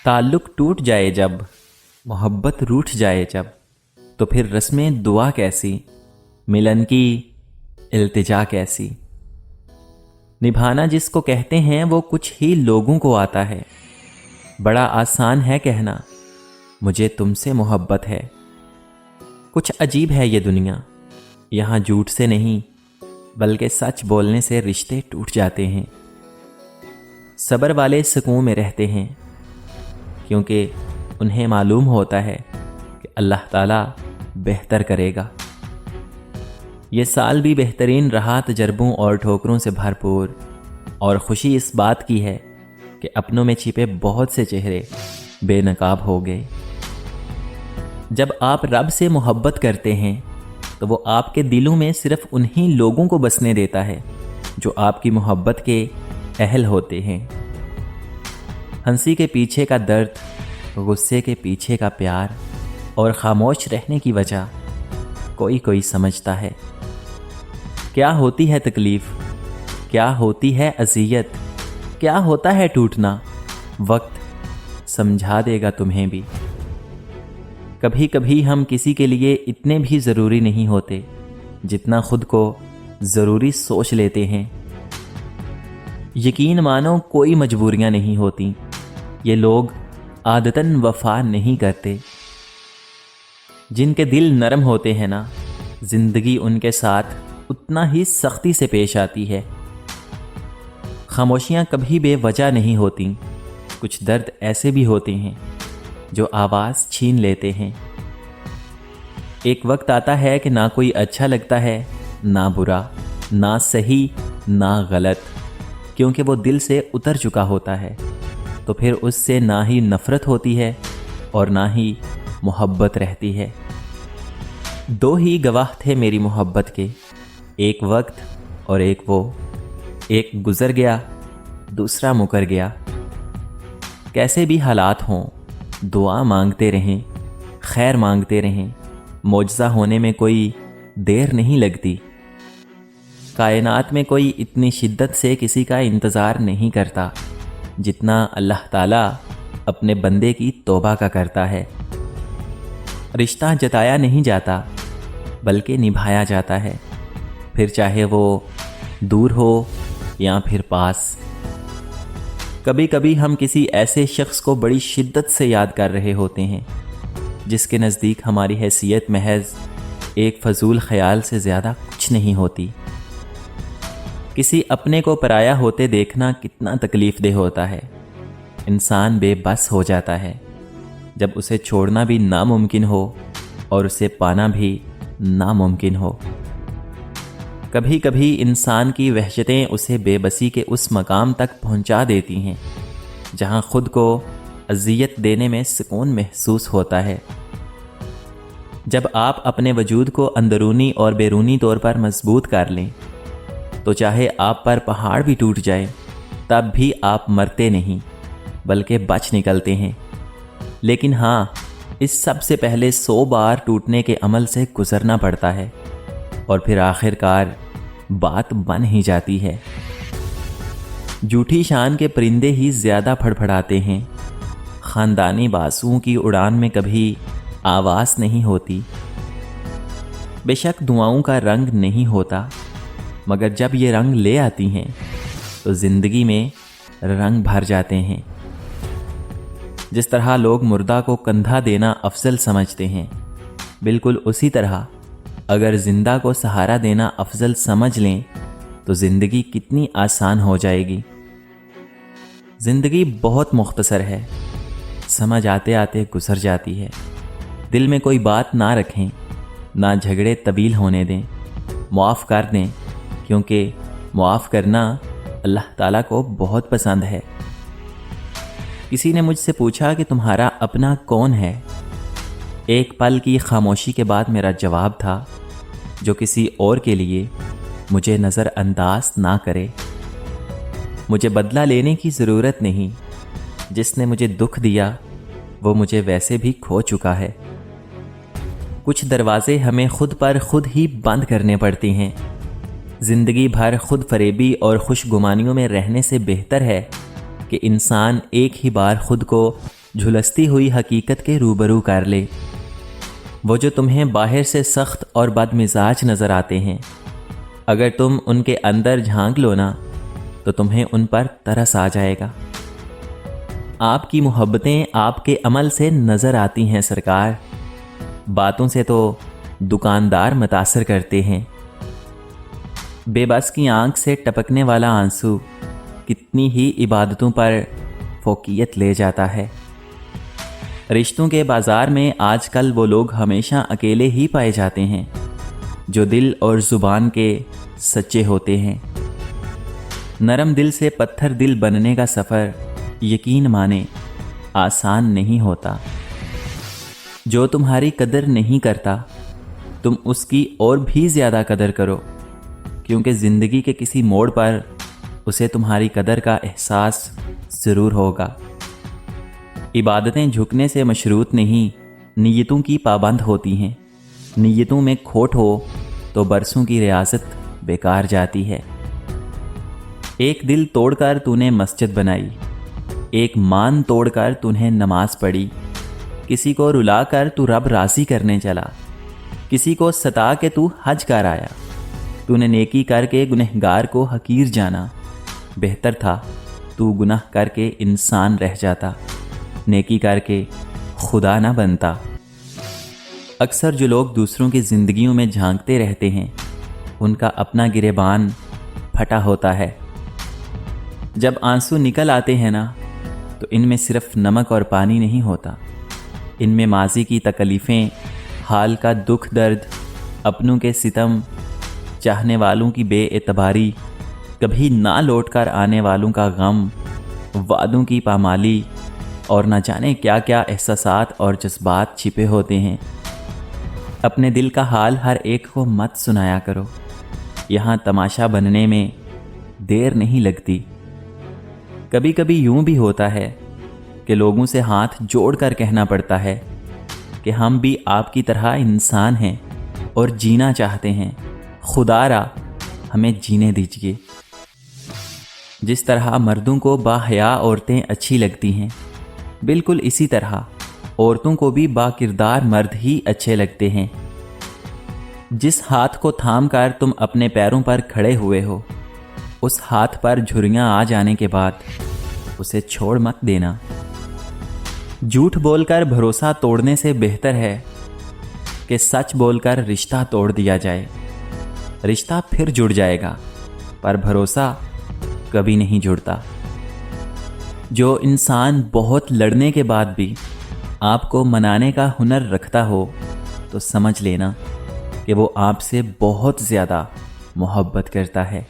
تعلق ٹوٹ جائے جب، محبت روٹھ جائے جب، تو پھر رسمیں دعا کیسی، ملن کی التجا کیسی۔ نبھانا جس کو کہتے ہیں وہ کچھ ہی لوگوں کو آتا ہے، بڑا آسان ہے کہنا مجھے تم سے محبت ہے۔ کچھ عجیب ہے یہ دنیا، یہاں جھوٹ سے نہیں بلکہ سچ بولنے سے رشتے ٹوٹ جاتے ہیں۔ صبر والے سکون میں رہتے ہیں کیونکہ انہیں معلوم ہوتا ہے کہ اللہ تعالیٰ بہتر کرے گا۔ یہ سال بھی بہترین رہا تجربوں اور ٹھوکروں سے بھرپور، اور خوشی اس بات کی ہے کہ اپنوں میں چھپے بہت سے چہرے بے نقاب ہو گئے۔ جب آپ رب سے محبت کرتے ہیں تو وہ آپ کے دلوں میں صرف انہی لوگوں کو بسنے دیتا ہے جو آپ کی محبت کے اہل ہوتے ہیں۔ ہنسی کے پیچھے کا درد، غصے کے پیچھے کا پیار، اور خاموش رہنے کی وجہ کوئی سمجھتا ہے۔ کیا ہوتی ہے تکلیف، کیا ہوتی ہے اذیت، کیا ہوتا ہے ٹوٹنا، وقت سمجھا دے گا تمہیں بھی۔ کبھی کبھی ہم کسی کے لیے اتنے بھی ضروری نہیں ہوتے جتنا خود کو ضروری سوچ لیتے ہیں۔ یقین مانو کوئی مجبوریاں نہیں ہوتی، یہ لوگ عادتاً وفا نہیں کرتے۔ جن کے دل نرم ہوتے ہیں نا، زندگی ان کے ساتھ اتنا ہی سختی سے پیش آتی ہے۔ خاموشیاں کبھی بے وجہ نہیں ہوتی، کچھ درد ایسے بھی ہوتے ہیں جو آواز چھین لیتے ہیں۔ ایک وقت آتا ہے کہ نہ کوئی اچھا لگتا ہے، نہ برا، نہ صحیح، نہ غلط، کیونکہ وہ دل سے اتر چکا ہوتا ہے۔ تو پھر اس سے نہ ہی نفرت ہوتی ہے اور نہ ہی محبت رہتی ہے۔ دو ہی گواہ تھے میری محبت کے، ایک وقت اور ایک وہ، ایک گزر گیا دوسرا مکر گیا۔ کیسے بھی حالات ہوں، دعا مانگتے رہیں، خیر مانگتے رہیں، معجزہ ہونے میں کوئی دیر نہیں لگتی۔ کائنات میں کوئی اتنی شدت سے کسی کا انتظار نہیں کرتا جتنا اللہ تعالیٰ اپنے بندے کی توبہ کا کرتا ہے۔ رشتہ جتایا نہیں جاتا بلکہ نبھایا جاتا ہے، پھر چاہے وہ دور ہو یا پھر پاس۔ کبھی کبھی ہم کسی ایسے شخص کو بڑی شدت سے یاد کر رہے ہوتے ہیں جس کے نزدیک ہماری حیثیت محض ایک فضول خیال سے زیادہ کچھ نہیں ہوتی۔ کسی اپنے کو پرایا ہوتے دیکھنا کتنا تکلیف دہ ہوتا ہے۔ انسان بے بس ہو جاتا ہے جب اسے چھوڑنا بھی ناممکن ہو اور اسے پانا بھی ناممکن ہو۔ کبھی کبھی انسان کی وحشتیں اسے بے بسی کے اس مقام تک پہنچا دیتی ہیں جہاں خود کو اذیت دینے میں سکون محسوس ہوتا ہے۔ جب آپ اپنے وجود کو اندرونی اور بیرونی طور پر مضبوط کر لیں تو چاہے آپ پر پہاڑ بھی ٹوٹ جائے تب بھی آپ مرتے نہیں بلکہ بچ نکلتے ہیں۔ لیکن ہاں، اس سب سے پہلے 100 بار ٹوٹنے کے عمل سے گزرنا پڑتا ہے، اور پھر آخر کار بات بن ہی جاتی ہے۔ جھوٹی شان کے پرندے ہی زیادہ پھڑپھڑاتے ہیں، خاندانی بازوؤں کی اڑان میں کبھی آواز نہیں ہوتی۔ بے شک دعاؤں کا رنگ نہیں ہوتا، مگر جب یہ رنگ لے آتی ہیں تو زندگی میں رنگ بھر جاتے ہیں۔ جس طرح لوگ مردہ کو کندھا دینا افضل سمجھتے ہیں، بالکل اسی طرح اگر زندہ کو سہارا دینا افضل سمجھ لیں تو زندگی کتنی آسان ہو جائے گی۔ زندگی بہت مختصر ہے، سمجھ آتے آتے گزر جاتی ہے۔ دل میں کوئی بات نہ رکھیں، نہ جھگڑے طویل ہونے دیں، معاف کر دیں، کیونکہ معاف کرنا اللہ تعالیٰ کو بہت پسند ہے۔ کسی نے مجھ سے پوچھا کہ تمہارا اپنا کون ہے؟ ایک پل کی خاموشی کے بعد میرا جواب تھا، جو کسی اور کے لیے مجھے نظر انداز نہ کرے۔ مجھے بدلہ لینے کی ضرورت نہیں، جس نے مجھے دکھ دیا وہ مجھے ویسے بھی کھو چکا ہے۔ کچھ دروازے ہمیں خود پر خود ہی بند کرنے پڑتے ہیں۔ زندگی بھر خود فریبی اور خوش گمانیوں میں رہنے سے بہتر ہے کہ انسان ایک ہی بار خود کو جھلستی ہوئی حقیقت کے روبرو کر لے۔ وہ جو تمہیں باہر سے سخت اور بد مزاج نظر آتے ہیں، اگر تم ان کے اندر جھانک لو نا تو تمہیں ان پر ترس آ جائے گا۔ آپ کی محبتیں آپ کے عمل سے نظر آتی ہیں سرکار، باتوں سے تو دکاندار متاثر کرتے ہیں۔ بے بس کی آنکھ سے ٹپکنے والا آنسو کتنی ہی عبادتوں پر فوقیت لے جاتا ہے۔ رشتوں کے بازار میں آج کل وہ لوگ ہمیشہ اکیلے ہی پائے جاتے ہیں جو دل اور زبان کے سچے ہوتے ہیں۔ نرم دل سے پتھر دل بننے کا سفر یقین مانے آسان نہیں ہوتا۔ جو تمہاری قدر نہیں کرتا تم اس کی اور بھی زیادہ قدر کرو، کیونکہ زندگی کے کسی موڑ پر اسے تمہاری قدر کا احساس ضرور ہوگا۔ عبادتیں جھکنے سے مشروط نہیں، نیتوں کی پابند ہوتی ہیں۔ نیتوں میں کھوٹ ہو تو برسوں کی ریاضت بیکار جاتی ہے۔ ایک دل توڑ کر تو نے مسجد بنائی، ایک مان توڑ کر تو نے نماز پڑھی، کسی کو رلا کر تو رب راضی کرنے چلا، کسی کو ستا کے تو حج کر آیا۔ تو نے نیکی کر کے گنہگار کو حقیر جانا، بہتر تھا تو گناہ کر کے انسان رہ جاتا، نیکی کر کے خدا نہ بنتا۔ اکثر جو لوگ دوسروں کی زندگیوں میں جھانکتے رہتے ہیں ان کا اپنا گریبان پھٹا ہوتا ہے۔ جب آنسو نکل آتے ہیں نا تو ان میں صرف نمک اور پانی نہیں ہوتا، ان میں ماضی کی تکلیفیں، حال کا دکھ درد، اپنوں کے ستم، چاہنے والوں کی بے اعتباری، کبھی نہ لوٹ کر آنے والوں کا غم، وعدوں کی پامالی اور نہ جانے کیا کیا احساسات اور جذبات چھپے ہوتے ہیں۔ اپنے دل کا حال ہر ایک کو مت سنایا کرو، یہاں تماشا بننے میں دیر نہیں لگتی۔ کبھی کبھی یوں بھی ہوتا ہے کہ لوگوں سے ہاتھ جوڑ کر کہنا پڑتا ہے کہ ہم بھی آپ کی طرح انسان ہیں اور جینا چاہتے ہیں، خدا را ہمیں جینے دیجیے۔ جس طرح مردوں کو باحیا عورتیں اچھی لگتی ہیں، بالکل اسی طرح عورتوں کو بھی با کردار مرد ہی اچھے لگتے ہیں۔ جس ہاتھ کو تھام کر تم اپنے پیروں پر کھڑے ہوئے ہو، اس ہاتھ پر جھریاں آ جانے کے بعد اسے چھوڑ مت دینا۔ جھوٹ بول کر بھروسہ توڑنے سے بہتر ہے کہ سچ بول کر رشتہ توڑ دیا جائے۔ رشتہ پھر جڑ جائے گا پر بھروسہ کبھی نہیں جڑتا۔ جو انسان بہت لڑنے کے بعد بھی آپ کو منانے کا ہنر رکھتا ہو تو سمجھ لینا کہ وہ آپ سے بہت زیادہ محبت کرتا ہے۔